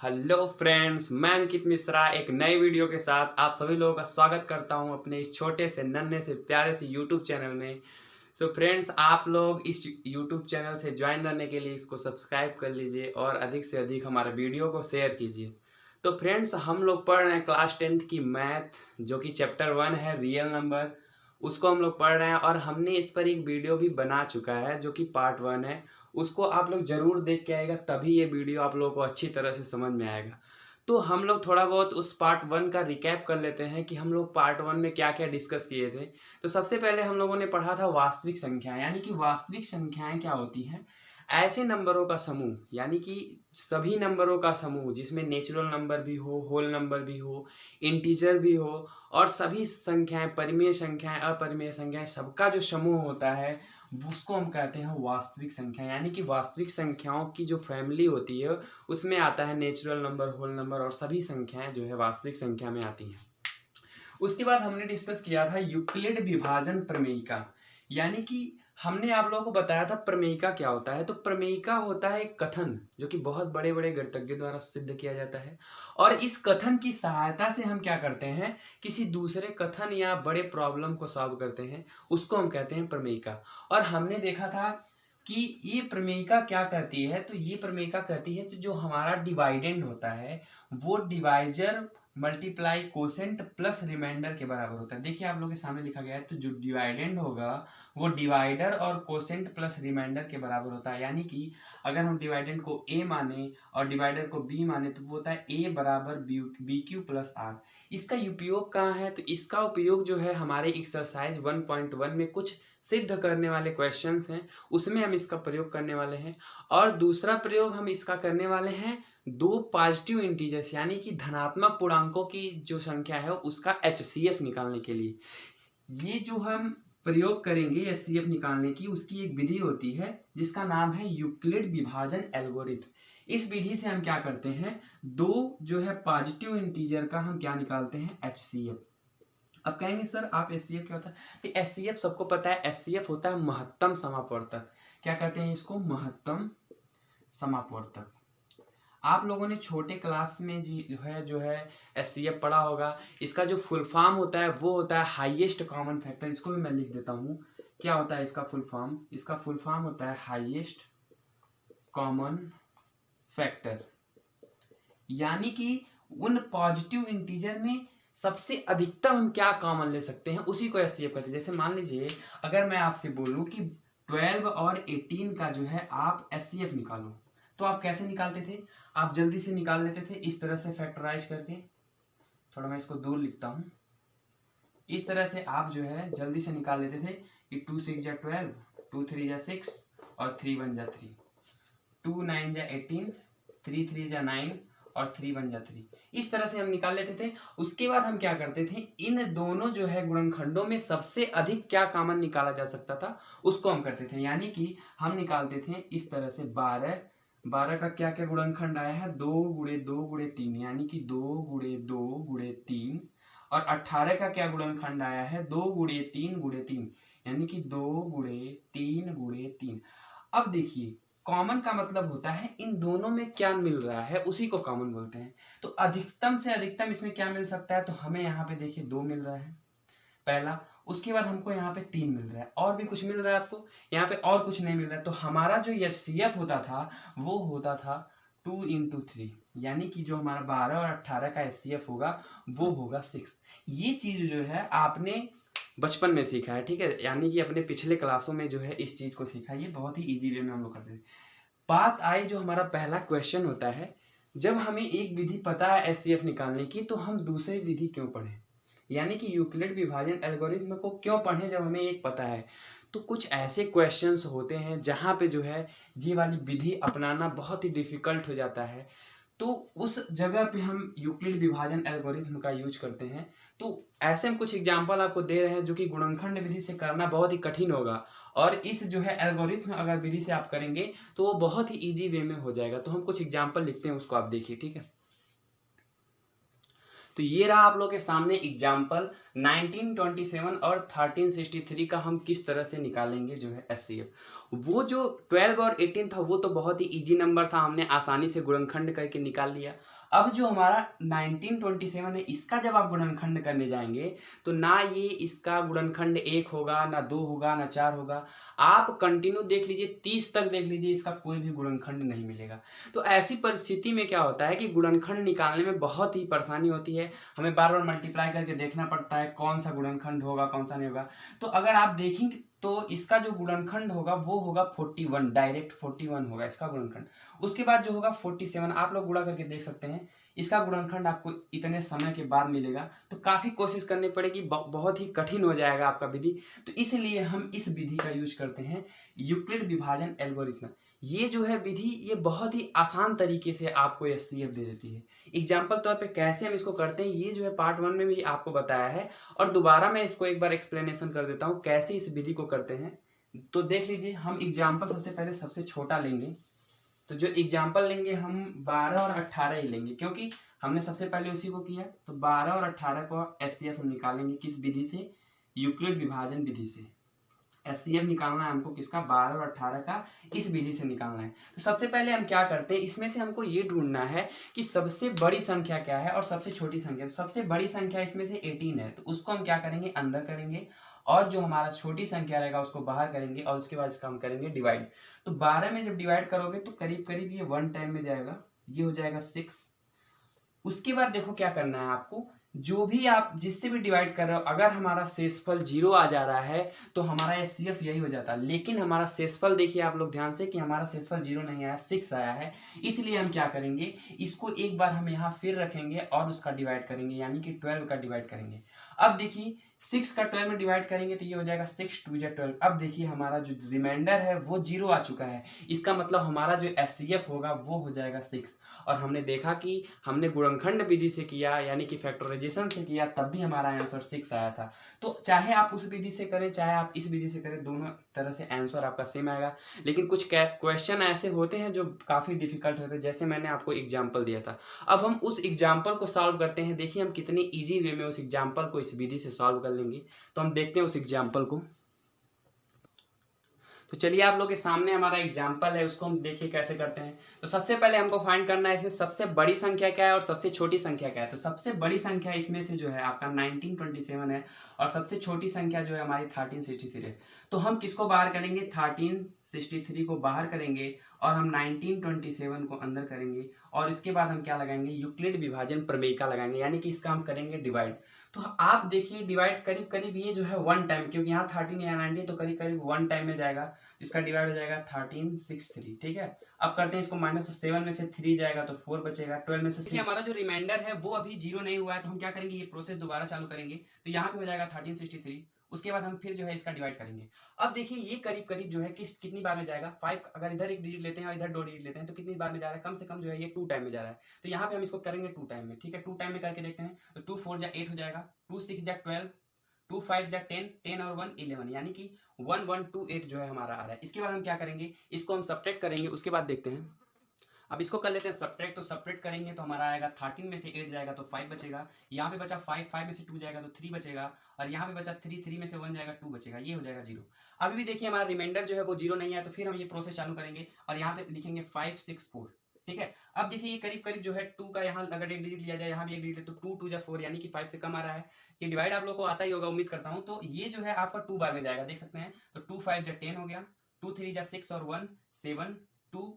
Hello friends, मैं अंकित मिश्रा एक नई वीडियो के साथ आप सभी लोगों का स्वागत करता हूं अपने इस छोटे से नन्हे से प्यारे से यूट्यूब चैनल में। सो फ्रेंड्स, आप लोग इस यूट्यूब चैनल से ज्वाइन करने के लिए इसको सब्सक्राइब कर लीजिए और अधिक से अधिक हमारे वीडियो को शेयर कीजिए। तो फ्रेंड्स, हम लोग पढ़ रहे हैं क्लास 10th की मैथ, जो कि चैप्टर 1 है रियल नंबर। उसको हम लोग पढ़ रहे हैं और हमने इस पर एक वीडियो भी बना चुका है जो कि पार्ट 1 है। उसको आप लोग जरूर देख के आएगा, तभी ये वीडियो आप लोगों को अच्छी तरह से समझ में आएगा। तो हम लोग थोड़ा बहुत उस पार्ट 1 का रिकैप कर लेते हैं कि हम लोग पार्ट 1 में क्या क्या डिस्कस किए थे। तो सबसे पहले हम लोगों ने पढ़ा था वास्तविक संख्याएं, यानी कि वास्तविक संख्याएं क्या होती हैं। ऐसे नंबरों का समूह, यानी कि सभी नंबरों का समूह जिसमें नेचुरल नंबर भी हो, होल नंबर भी हो, इंटीजर भी हो, और सभी संख्याएं, परिमेय संख्याएं, अपरिमेय संख्याएं, सबका जो समूह होता है उसको हम कहते हैं वास्तविक संख्या। यानी कि वास्तविक संख्याओं की जो फैमिली होती है उसमें आता है नेचुरल नंबर, होल नंबर, और सभी संख्याएं जो है वास्तविक संख्या में आती हैं। उसके बाद हमने डिस्कस किया था यूक्लिड विभाजन प्रमेयिका, यानी कि हमने आप लोगों को बताया था प्रमेयिका क्या होता है। तो प्रमेयिका होता है एक कथन जो कि बहुत बड़े बड़े गणितज्ञों द्वारा सिद्ध किया जाता है, और इस कथन की सहायता से हम क्या करते हैं, किसी दूसरे कथन या बड़े प्रॉब्लम को सॉल्व करते हैं, उसको हम कहते हैं प्रमेयिका। और हमने देखा था कि ये प्रमेयिका क्या कहती है, तो ये प्रमेयिका कहती है तो जो हमारा डिवाइडेंड होता है वो divisor multiply quotient plus remainder के बराबर होता है। देखिए आप लोगों के सामने लिखा गया है, तो जो डिवाइडेंड होगा वो डिवाइडर और कोसेंट प्लस रिमाइंडर के बराबर होता है। यानी कि अगर हम डिवाइडेंड को a माने और डिवाइडर को b माने तो वो होता है a बराबर बी क्यू प्लस आर। इसका उपयोग कहाँ है, तो इसका उपयोग जो है हमारे एक्सरसाइज 1.1 में कुछ सिद्ध करने वाले क्वेश्चंस हैं, उसमें हम इसका प्रयोग करने वाले हैं। और दूसरा प्रयोग हम इसका करने वाले हैं दो पॉजिटिव इंटीजर्स, यानी कि धनात्मक पूर्णांकों की जो संख्या है उसका HCF निकालने के लिए। ये जो हम प्रयोग करेंगे HCF निकालने की, उसकी एक विधि होती है जिसका नाम है यूक्लिड विभाजन एल्गोरिथम। इस विधि से हम क्या करते हैं, दो जो है पॉजिटिव इंटीजर का हम क्या निकालते हैं, HCF। अब कहेंगे सर आप HCF क्या होता है, तो HCF सबको पता है, HCF होता है महत्तम समापवर्तक। क्या कहते हैं इसको, महत्तम समापवर्तक। आप लोगों ने छोटे क्लास में जो है HCF पढ़ा होगा। इसका जो फुल फॉर्म होता है वो होता है हाईएस्ट कॉमन फैक्टर। इसको भी मैं लिख देता हूँ, क्या होता है इसका फुल फॉर्म, इसका फुल फॉर्म होता है हाईएस्ट कॉमन फैक्टर। यानी कि उन पॉजिटिव इंटीजर में सबसे अधिकतम हम क्या कॉमन ले सकते हैं उसी को HCF कहते हैं। जैसे मान लीजिए अगर मैं आपसे बोलूं कि 12 और 18 का जो है आप HCF निकालो, तो आप कैसे निकालते थे, आप जल्दी से निकाल लेते थे इस तरह से फैक्टराइज करके। थोड़ा मैं इसको दूर लिखता हूं, इस तरह से आप जो है जल्दी से निकाल लेते थे कि 2 6 जा 12, 2 3 जा 6 और 3 1 जा 3, 2 9 जा 18, 3 3 जा 9 और 3 1 जा 3। इस तरह से हम निकाल लेते थे। उसके बाद हम क्या करते थे, इन दोनों जो है गुणनखंडों में सबसे अधिक क्या कॉमन निकाला जा सकता था उसको हम करते थे। यानी कि हम निकालते थे इस तरह से 12 का क्या क्या गुणनखंड आया है, 2 गुणे 2 गुणे 3, यानी कि 2 गुणे 2 गुणे 3। और 18 का क्या गुणनखंड आया है, 2 गुणे 3 गुणे 3, यानी कि 2 गुणे 3 गुणे 3। अब देखिए कॉमन का मतलब होता है इन दोनों में क्या मिल रहा है उसी को कॉमन बोलते हैं। तो अधिकतम से अधिकतम इसमें क्या मिल सकता है, तो हमें यहाँ पे देखिए 2 मिल रहा है पहला, उसके बाद हमको यहाँ पे 3 मिल रहा है, और भी कुछ मिल रहा है आपको यहाँ पे, और कुछ नहीं मिल रहा है। तो हमारा जो HCF होता था वो होता था 2 into 3, यानी कि जो हमारा 12 और 18 का HCF होगा वो होगा 6। ये चीज जो है आपने बचपन में सीखा है, ठीक है, यानी कि अपने पिछले क्लासों में जो है इस चीज को सीखा। ये बहुत ही इजी वे में हम लोग करते थे। बात आई जो हमारा पहला क्वेश्चन होता है, जब हमें एक विधि पता है HCF निकालने की तो हम दूसरी विधि क्यों पढ़ें, यानी कि यूक्लिड विभाजन एल्गोरिथम को क्यों पढ़ें जब हमें एक पता है। तो कुछ ऐसे क्वेश्चंस होते हैं जहाँ पे जो है ये वाली विधि अपनाना बहुत ही डिफिकल्ट हो जाता है, तो उस जगह पे हम यूक्लिड विभाजन एल्गोरिथम का यूज करते हैं। तो ऐसे हम कुछ एग्जांपल आपको दे रहे हैं जो कि गुणनखंड विधि से करना बहुत ही कठिन होगा, और इस जो है एल्गोरिथम अगर विधि से आप करेंगे तो वो बहुत ही इजी वे में हो जाएगा। तो हम कुछ एग्जांपल लिखते हैं, उसको आप देखिए, ठीक है। तो ये रहा आप लोग के सामने एग्जाम्पल 1927 और 1363 का हम किस तरह से निकालेंगे जो है HCF। वो जो 12 और 18 था वो तो बहुत ही इजी नंबर था, हमने आसानी से गुणनखंड करके निकाल लिया। अब जो हमारा 1927 है, इसका जब आप गुणनखंड करने जाएंगे तो ना ये इसका गुणनखंड 1 होगा, ना 2 होगा, ना 4 होगा। आप कंटिन्यू देख लीजिए, 30 तक देख लीजिए, इसका कोई भी गुणनखंड नहीं मिलेगा। तो ऐसी परिस्थिति में क्या होता है कि गुणनखंड निकालने में बहुत ही परेशानी होती है, हमें बार बार मल्टीप्लाई करके देखना पड़ता है कौन सा गुणनखंड होगा कौन सा नहीं होगा। तो अगर आप देखेंगे तो इसका जो गुणनखंड होगा वो होगा 41, डायरेक्ट 41 होगा इसका गुणनखंड। उसके बाद जो होगा 47, आप लोग गुणा करके देख सकते हैं, इसका गुणनखंड आपको इतने समय के बाद मिलेगा। तो काफ़ी कोशिश करनी पड़ेगी, बहुत ही कठिन हो जाएगा आपका विधि। तो इसलिए हम इस विधि का यूज करते हैं, यूक्लिड विभाजन एल्गोरिथ्म। ये जो है विधि, ये बहुत ही आसान तरीके से आपको एचसीएफ दे देती है। एग्जाम्पल तौर पे कैसे हम इसको करते हैं ये जो है पार्ट 1 में भी आपको बताया है, और दोबारा मैं इसको एक बार एक्सप्लेनेशन कर देता हूँ कैसे इस विधि को करते हैं। तो देख लीजिए, हम एग्जाम्पल सबसे पहले सबसे छोटा लेंगे। तो जो एग्जाम्पल लेंगे हम 12 और 18 ही लेंगे, क्योंकि हमने सबसे पहले उसी को किया। तो 12 और 18 को एचसीएफ हम निकालेंगे किस विधि से? यूक्लिड विभाजन विधि से। एचसीएफ निकालना है हमको किसका? 12 और 18 का, इस विधि से निकालना है। तो सबसे पहले हम क्या करते हैं, इसमें से हमको ये ढूंढना है कि सबसे बड़ी संख्या क्या है और सबसे छोटी संख्या। तो सबसे बड़ी संख्या इसमें से 18 है, तो उसको हम क्या करेंगे? अंदर करेंगे, और जो हमारा छोटी संख्या रहेगा उसको बाहर करेंगे, और उसके बाद इसका हम करेंगे डिवाइड। तो 12 में जब डिवाइड करोगे तो करीब करीब ये 1 टाइम में जाएगा, ये हो जाएगा 6। उसके बाद देखो क्या करना है आपको, जो भी आप जिससे भी डिवाइड कर रहे हो, अगर हमारा शेषफल 0 आ जा रहा है तो हमारा एचसीएफ यही हो जाता है। लेकिन हमारा शेषफल देखिए आप लोग ध्यान से कि हमारा शेषफल 0 नहीं आया, 6 आया है। इसलिए हम क्या करेंगे, इसको एक बार हम यहाँ फिर रखेंगे और उसका डिवाइड करेंगे, यानी कि 12 का डिवाइड करेंगे। अब देखिए 6 का 12 में डिवाइड करेंगे तो ये हो जाएगा 6 2 जा 12। अब देखिए हमारा जो रिमाइंडर है वो 0 आ चुका है, इसका मतलब हमारा जो एचसीएफ होगा वो हो जाएगा 6। और हमने देखा कि हमने गुणनखंड विधि से किया, यानी कि फैक्टराइजेशन से किया, तब भी हमारा आंसर 6 आया था। तो चाहे आप उस विधि से करें चाहे आप इस विधि से करें, दोनों तरह से आंसर आपका सेम आएगा। लेकिन कुछ क्वेश्चन ऐसे होते हैं जो काफ़ी डिफिकल्ट होते हैं, जैसे मैंने आपको एग्जाम्पल दिया था। अब हम उस एग्जाम्पल को सॉल्व करते हैं। देखिए हम कितनी ईजी वे में उस एग्जाम्पल को इस विधि से सॉल्व कर लेंगे। तो हम देखते हैं उस एग्जाम्पल को। तो चलिए आप लोग के सामने हमारा एग्जाम्पल है, उसको हम देखिए कैसे करते हैं। तो सबसे पहले हमको फाइंड करना है इसमें सबसे बड़ी संख्या क्या है और सबसे छोटी संख्या क्या है। तो सबसे बड़ी संख्या इसमें से जो है आपका 1927 है, और सबसे छोटी संख्या जो है हमारी 1363 है। तो हम किसको बाहर करेंगे? 1363 को बाहर करेंगे, और हम 1927 को अंदर करेंगे, और इसके बाद हम क्या लगाएंगे? यूक्लिड विभाजन प्रमेय का लगाएंगे, यानी कि इसका हम करेंगे डिवाइड। तो आप देखिए डिवाइड करीब करीब ये जो है 1 टाइम, क्योंकि यहाँ 13 या 19 तो करीब करीब 1 टाइम में जाएगा। इसका डिवाइड हो जाएगा 1363, ठीक है। अब करते हैं इसको माइनस, तो 7 में से 3 जाएगा तो 4 बचेगा, 12 में से 3। हमारा जो रिमाइंडर है वो अभी 0 नहीं हुआ है, तो हम क्या करेंगे? ये प्रोसेस दोबारा चालू करेंगे। तो यहाँ पे हो जाएगा 1363। उसके बाद हम फिर जो है इसका डिवाइड करेंगे। अब देखिए ये करीब करीब जो है कितनी बार में जाएगा? 5। अगर इधर एक डिजिट लेते हैं और इधर 2 डिजिट लेते हैं तो कितनी बार में जा रहा है? कम से कम जो है ये 2 टाइम में जा रहा है। तो यहाँ पे हम इसको करेंगे 2 टाइम में, ठीक है। 2 टाइम में करके देखते हैं। तो 2 4 जा 8 हो जाएगा, 2 6 जा 12, 2 5 जा 10, 10 और 1 11, यानी कि 1128 जो है हमारा आ रहा है। इसके बाद हम क्या करेंगे? इसको हम सब्ट्रैक्ट करेंगे, उसके बाद देखते हैं। अब इसको कर लेते हैं सब्ट्रैक्ट। तो सब्ट्रैक्ट करेंगे तो हमारा आएगा 13 में से 8 जाएगा तो 5 बचेगा, यहाँ पे बचा 5, 5 में से 2 जाएगा तो 3 बचेगा, और यहाँ पे बचा 3, 3 में से 1 जाएगा 2 बचेगा, ये हो जाएगा 0। अभी भी देखिए हमारा रिमाइंडर जो है वो 0 नहीं है, तो फिर हम ये प्रोसेस चालू करेंगे और यहाँ पे लिखेंगे 5 6 4, ठीक है। अब देखिए ये करीब करीब जो है 2 का यहाँ अगर एक डिजिट लिया जाए, यहाँ भी एक डिजिट, तो 2 2 जा 4, यानी कि 5 से कम आ रहा है। ये डिवाइड आप लोग को आता ही होगा उम्मीद करता हूँ। तो ये जो है आपका 2 बार में जाएगा, देख सकते हैं। तो 2 5 जा 10 हो गया, 2 3 जा 6 और 1 7, 2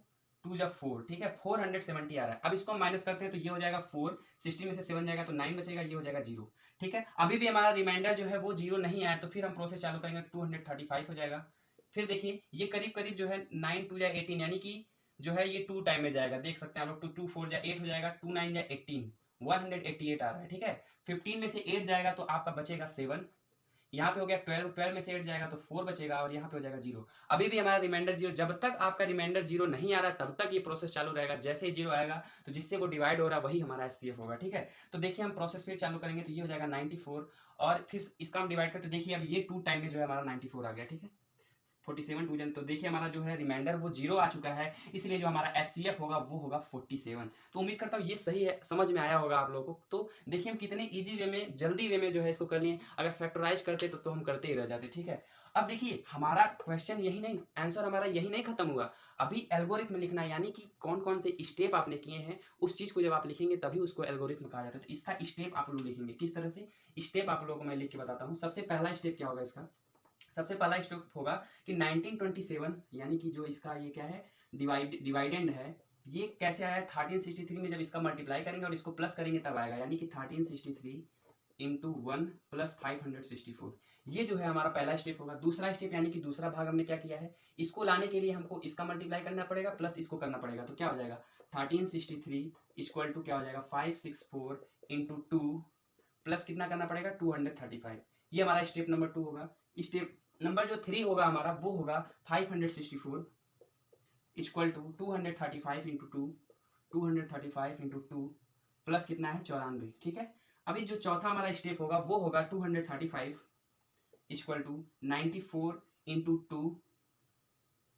2 जा 4, ठीक है। 470 आ रहा है। अब इसको हम माइनस करते हैं तो ये हो जाएगा 4, 60 में से 7 जाएगा तो 9 बचेगा, ये हो जाएगा 0, ठीक है। अभी भी हमारा रिमाइंडर जो है वो 0 नहीं आया, तो फिर हम प्रोसेस चालू करेंगे, 235 हो जाएगा। फिर देखिए ये करीब करीब जो है 9 2 जा 18, यानी कि जो है ये 2 टाइम में जाएगा, देख सकते हैं आप लोग। 2 4 जा 8 हो जाएगा, 2 9 जा 18, 188 आ रहा है, ठीक है। 15 में से 8 जाएगा तो आपका बचेगा 7, यहाँ पे हो गया 12, 12 में से 8 जाएगा तो 4 बचेगा, और यहाँ पे हो जाएगा 0। अभी भी हमारा रिमाइंडर 0। जब तक आपका रिमाइंडर 0 नहीं आ रहा तब तक ये प्रोसेस चालू रहेगा। जैसे ही 0 आएगा तो जिससे वो डिवाइड हो रहा है वही हमारा एचसीएफ होगा, ठीक है। तो देखिए हम प्रोसेस फिर चालू करेंगे तो ये हो जाएगा 94, और फिर इसका हम डिवाइड करते देखिए अब ये 2 टाइम में जो है हमारा 94 आ गया, ठीक है। 47 टू तो देखिए हमारा जो है रिमाइंडर वो 0 आ चुका है, इसलिए जो हमारा FCF होगा वो होगा 47। तो उम्मीद करता हूँ ये सही है, समझ में आया होगा आप लोगों को। तो देखिए हम कितने ईजी वे में, जल्दी वे में जो है इसको कर लिए। अगर फैक्टराइज करते तो हम करते ही रह जाते, ठीक है। अब देखिए हमारा क्वेश्चन यही नहीं, आंसर हमारा यही नहीं खत्म हुआ, अभी एल्गोरिथम लिखना है, यानी कि कौन कौन से स्टेप आपने किए हैं उस चीज को जब आप लिखेंगे तभी उसको एल्गोरिथम कहा जाता है। तो इसका स्टेप आप लोग लिखेंगे किस तरह से, स्टेप आप लोगों को मैं लिख के बताता हूँ। सबसे पहला स्टेप क्या होगा इसका, सबसे पहला स्टेप होगा कि 1927 यानी कि जो इसका ये क्या है डिवाइडेंड है, ये कैसे आया है 1363 में, जब इसका मल्टीप्लाई करेंगे और इसको प्लस करेंगे तब आएगा, यानी कि 1363 इंटू 1 प्लस 564, ये जो है हमारा पहला स्टेप होगा। दूसरा स्टेप यानी कि दूसरा भाग हमने क्या किया है, इसको लाने के लिए हमको इसका मल्टीप्लाई करना पड़ेगा प्लस इसको करना पड़ेगा, तो क्या हो जाएगा 1363 इक्वल टू क्या हो जाएगा 564 इंटू 2 प्लस कितना करना पड़ेगा 235, ये हमारा स्टेप नंबर 2 होगा। स्टेप नंबर जो 3 होगा हमारा वो होगा 564 equal to 235 into 2, 235 into 2 plus कितना है 94, ठीक है। अभी जो चौथा हमारा स्टेप होगा वो होगा 235 इक्वल टू 94 इंटू 2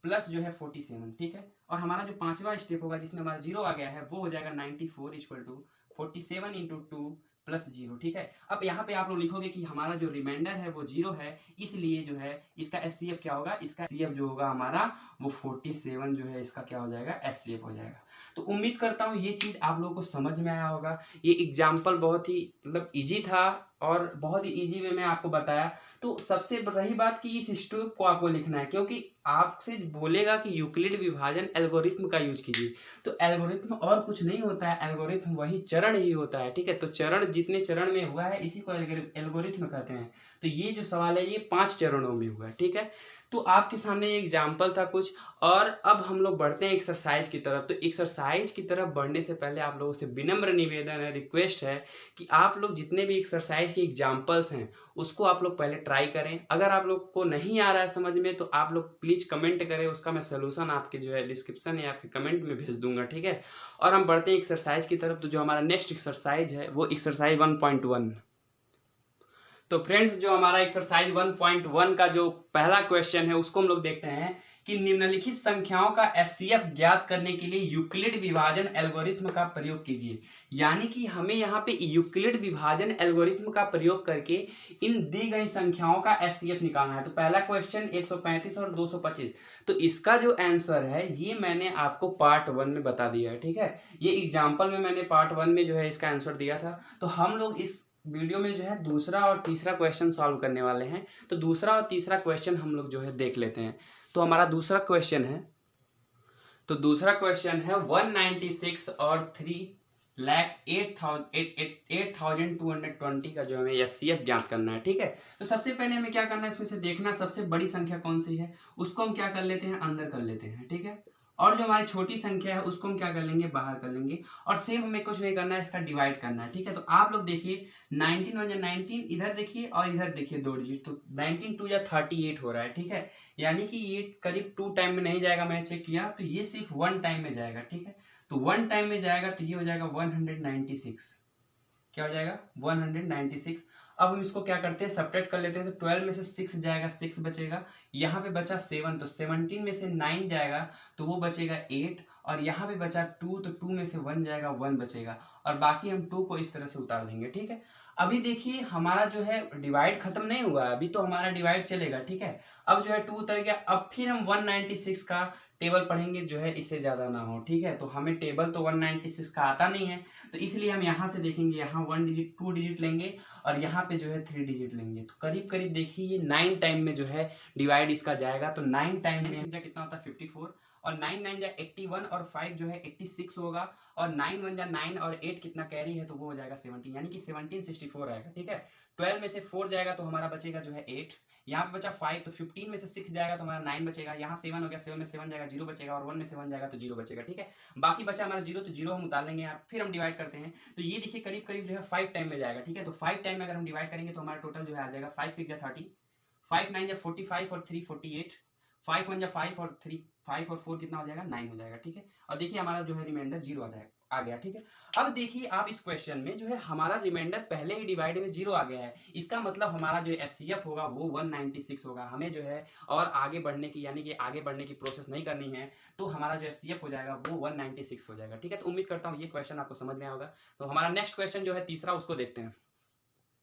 प्लस जो है 47, ठीक है। और हमारा जो पांचवा स्टेप होगा जिसमें हमारा 0 आ गया है वो हो जाएगा 94 इक्वल टू 47 इंटू 2 प्लस 0, ठीक है। अब यहाँ पे आप लोग लिखोगे कि हमारा जो रिमाइंडर है वो 0 है, इसलिए जो है इसका SCF क्या होगा, इसका SCF जो होगा हमारा वो 47 जो है इसका क्या हो जाएगा SCF हो जाएगा। तो उम्मीद करता हूँ ये चीज आप लोगों को समझ में आया होगा। ये एग्जाम्पल बहुत ही मतलब इजी था और बहुत ही इजी वे में आपको बताया। तो सबसे रही बात कि इस स्टेप को आपको लिखना है, क्योंकि आपसे बोलेगा कि यूक्लिड विभाजन एल्गोरिथम का यूज कीजिए, तो एल्गोरिथम और कुछ नहीं होता है, एल्गोरिथम वही चरण ही होता है, ठीक है। तो चरण जितने चरण में हुआ है इसी को एल्गोरिथम कहते हैं। तो ये जो सवाल है ये 5 चरणों में हुआ है, ठीक है। तो आपके सामने एग्जाम्पल था कुछ, और अब हम लोग बढ़ते हैं एक्सरसाइज की तरफ। तो एक्सरसाइज की तरफ बढ़ने से पहले आप लोगों से विनम्र निवेदन है, रिक्वेस्ट है कि आप लोग जितने भी एक्सरसाइज के एग्जाम्पल्स हैं उसको आप लोग पहले ट्राई करें। अगर आप लोग को नहीं आ रहा है समझ में तो आप लोग प्लीज कमेंट करें, उसका मैं सोल्यूशन आपके जो है डिस्क्रिप्शन या फिर कमेंट में भेज दूंगा, ठीक है। और हम बढ़ते हैं एक्सरसाइज की तरफ। तो जो हमारा नेक्स्ट एक्सरसाइज है वो एक्सरसाइज 1.1। तो फ्रेंड्स जो हमारा एक्सरसाइज 1.1 का जो पहला क्वेश्चन है उसको हम लोग देखते हैं कि निम्नलिखित संख्याओं का SCF ज्ञात करने के लिए यूक्लिड विभाजन एल्गोरिथम का प्रयोग कीजिए। यानी कि हमें यहाँ पे यूक्लिड विभाजन एल्गोरिथम का प्रयोग करके इन दी गई संख्याओं का SCF निकालना है। तो पहला क्वेश्चन 135 और 225, तो इसका जो आंसर है ये मैंने आपको पार्ट 1 में बता दिया है, ठीक है। ये एग्जाम्पल में मैंने पार्ट 1 में जो है इसका आंसर दिया था। तो हम लोग इस वीडियो में जो है दूसरा और तीसरा क्वेश्चन सॉल्व करने वाले हैं। तो दूसरा और तीसरा क्वेश्चन हम लोग जो है देख लेते हैं। तो हमारा दूसरा क्वेश्चन है, तो दूसरा क्वेश्चन है 196 और 3,08,220 का जो हमें SCF ज्ञात करना है, ठीक है। तो सबसे पहले हमें क्या करना है, इसमें से देखना सबसे बड़ी संख्या कौन सी है उसको हम क्या कर लेते हैं, अंदर कर लेते हैं, ठीक है। और जो हमारी छोटी संख्या है उसको हम क्या कर लेंगे, बाहर कर लेंगे। और सेम हमें कुछ नहीं करना है, इसका डिवाइड करना है, ठीक है। तो आप लोग देखिए 19 वन 19, इधर देखिए और इधर देखिए 2 डिजिट, तो 19 2 या 38 हो रहा है, ठीक है। यानी कि ये करीब 2 टाइम में नहीं जाएगा, मैंने चेक किया, तो ये सिर्फ 1 टाइम में जाएगा, ठीक है। तो 1 टाइम में जाएगा तो ये हो जाएगा 196, क्या हो जाएगा 196। अब हम इसको क्या करते हैं, सब्ट्रैक्ट कर लेते हैं। तो 12 में से 6 जाएगा, 6 बचेगा। यहाँ पे बचा 7, तो 17 में से 9 जाएगा तो वो बचेगा 8, और यहाँ पे बचा 2, तो 2 में से 1 जाएगा, 1 बचेगा, और बाकी हम 2 को इस तरह से उतार देंगे, ठीक है। अभी देखिए हमारा जो है डिवाइड खत्म नहीं हुआ, अभी तो हमारा डिवाइड चलेगा, ठीक है। अब जो है 2 उतर गया, अब फिर हम 196 का टेबल पढ़ेंगे जो है इससे ज्यादा ना हो, ठीक है। तो हमें टेबल तो 196 का आता नहीं है, तो इसलिए हम यहाँ से देखेंगे, यहाँ 1 डिजिट 2 डिजिट लेंगे और यहाँ पे जो है 3 डिजिट लेंगे। तो करीब करीब देखिए ये 9 टाइम में जो है डिवाइड इसका जाएगा। तो 9 टाइम में कितना होता है 54, और 9 9 जा 81, और 5 जो है 86 होगा, और 9 1 जा 9, और 8 कितना कैरी है तो वो हो जाएगा 17, यानी कि 1764 आएगा, ठीक है। 12 में से 4 जाएगा तो हमारा बचेगा जो है 8, यहाँ पे बचा 5, तो 15 में से 6 जाएगा तो हमारा 9 बचेगा, यहाँ 7 हो गया, 7 में 7 जाएगा 0 बचेगा, और 1 में से 1 जाएगा तो 0 बचेगा, ठीक है। बाकी बचा हमारा 0, तो 0 हम उतार लेंगे यहाँ, फिर हम डिवाइड करते हैं। तो ये देखिए करीब करीब जो है 5 टाइम में जाएगा, ठीक है। तो 5 टाइम में अगर हम डिवाइड करेंगे तो हमारा टोटल जो है आ जाएगा 5 6 जा 30, 5 9 जा 45, और 3 48, 5 1 जा 5, और 3 5 और 4 कितना हो जाएगा 9 हो जाएगा, ठीक है। और देखिए हमारा जो है रिमाइंडर 0 आ आ गया। ठीक है, अब देखिए आप इस क्वेश्चन में जो है हमारा रिमाइंडर पहले ही डिवाइड में 0 आ गया है, इसका मतलब हमारा जो एचसीएफ होगा वो 196 होगा। हमें जो है और आगे बढ़ने की यानी कि आगे बढ़ने की प्रोसेस नहीं करनी है, तो हमारा जो एचसीएफ हो जाएगा वो 196 हो जाएगा। ठीक है, तो उम्मीद करता हूँ ये क्वेश्चन आपको समझ में आएगा। तो हमारा नेक्स्ट क्वेश्चन जो है तीसरा, उसको देखते हैं।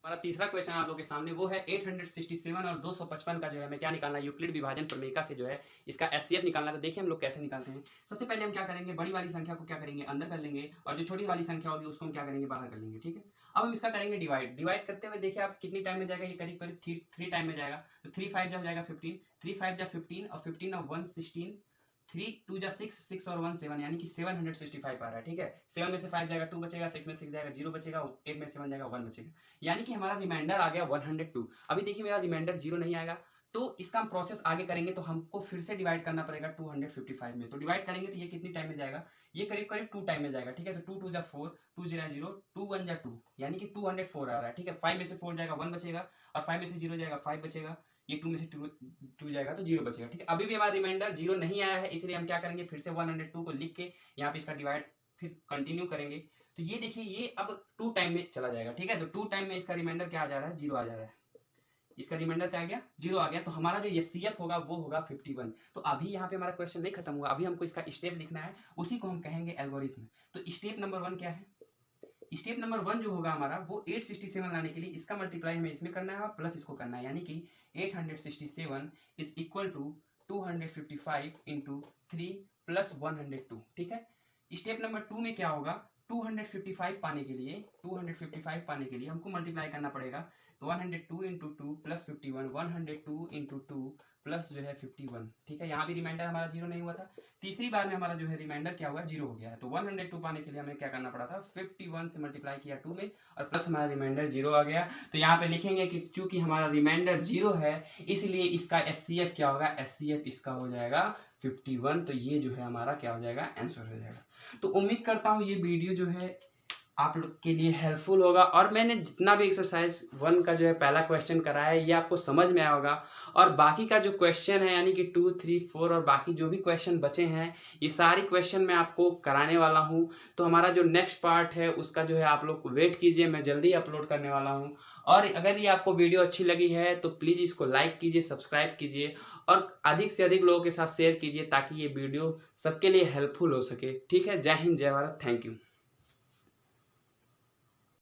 हमारा तीसरा क्वेश्चन आप लोगों के सामने वो है 867 और 255 का जो है हमें क्या निकालना है, यूक्लिड विभाजन प्रमेय से जो है इसका एचसीएफ निकालना है। तो देखिए हम लोग कैसे निकालते हैं। सबसे पहले हम क्या करेंगे, बड़ी वाली संख्या को क्या करेंगे, अंदर कर लेंगे, और जो छोटी वाली संख्या होगी उसको हम क्या करेंगे, बाहर कर लेंगे। ठीक है, अब हम इसका करेंगे डिवाइड करते हुए देखिए आप कितनी टाइम में जाएगा, ये करीब करीब 3 टाइम में जाएगा। तो 3 5 जा जाएगा 15, 3 5 जा 15 और 15 और 1 16, 3 2 जा 6, 6 और 1 7, यानी कि 765 आ रहा है। ठीक है, 7 में से 5 जाएगा 2 बचेगा, 6 में 6 जाएगा 0 बचेगा, 8 में 7 जाएगा 1 बचेगा, यानी कि हमारा रिमाइंडर आ गया 102। अभी देखिए मेरा रिमाइंडर 0 नहीं आएगा, तो इसका हम प्रोसेस आगे करेंगे, तो हमको फिर से डिवाइड करना पड़ेगा 255 में। तो डिवाइड करेंगे तो ये कितनी टाइम में जाएगा, ये करीब करीब 2 टाइम में जाएगा। ठीक है, तो 2 2 जा 4, 2 0 0, 2 1 जा 2, यानी कि 204 आ रहा है। ठीक है, 5 में से 4 जाएगा 1 बचेगा, और 5 में से 0 जाएगा 5 बचेगा, ये 2 में से 2 जाएगा तो 0 बचेगा। ठीक है, अभी भी हमारा रिमाइंडर 0 नहीं आया है, इसलिए हम क्या करेंगे, फिर से 102 को लिख के यहाँ पे इसका डिवाइड फिर कंटिन्यू करेंगे। तो ये देखिए ये अब 2 टाइम में चला जाएगा। ठीक है, तो 2 टाइम में इसका रिमाइंडर क्या आ जा रहा है, 0 आ जा रहा है। इसका रिमाइंडर क्या आ गया, 0 आ गया। तो हमारा जो एचसीएफ होगा वो होगा 51। तो अभी यहाँ पे हमारा क्वेश्चन नहीं खत्म हुआ, अभी हमको इसका स्टेप लिखना है, उसी को हम कहेंगे एल्गोरिथम। तो स्टेप नंबर 1 क्या है, स्टेप नंबर 1 जो होगा हमारा वो 867 लाने के लिए इसका मल्टीप्लाई हमें इसमें करना है प्लस इसको करना है, यानी कि 867 is equal to 255 into 3 plus 102। ठीक है, स्टेप नंबर 2 में क्या होगा, 255 पाने के लिए हमको मल्टीप्लाई करना पड़ेगा। 102 इंटू 2 प्लस 51, 102 इंटू 2 प्लस जो है 51। ठीक है, यहाँ भी रिमाइंडर हमारा 0 नहीं हुआ था, तीसरी बार में हमारा जो है रिमाइंडर क्या हुआ, 0 हो गया है। तो 102 पाने के लिए हमें क्या करना पड़ा था, 51 से मल्टीप्लाई किया 2 में, और प्लस हमारा रिमाइंडर 0 आ गया। तो यहाँ पे लिखेंगे कि चूंकि हमारा रिमाइंडर 0 है, इसलिए इसका एचसीएफ क्या होगा, एचसीएफ इसका हो जाएगा 51। तो ये जो है हमारा क्या हो जाएगा, आंसर हो जाएगा। तो उम्मीद करता हूँ ये वीडियो जो है आप लोग के लिए हेल्पफुल होगा, और मैंने जितना भी एक्सरसाइज 1 का जो है पहला क्वेश्चन कराया है ये आपको समझ में आया होगा, और बाकी का जो क्वेश्चन है यानी कि 2 3 4 और बाकी जो भी क्वेश्चन बचे हैं ये सारी क्वेश्चन मैं आपको कराने वाला हूँ। तो हमारा जो नेक्स्ट पार्ट है उसका जो है आप लोग वेट कीजिए, मैं जल्दी अपलोड करने वाला हूँ। और अगर ये आपको वीडियो अच्छी लगी है तो प्लीज़ इसको लाइक कीजिए, सब्सक्राइब कीजिए, और अधिक से अधिक लोगों के साथ शेयर कीजिए, ताकि ये वीडियो सबके लिए हेल्पफुल हो सके। ठीक है, जय हिंद, जय भारत, थैंक यू।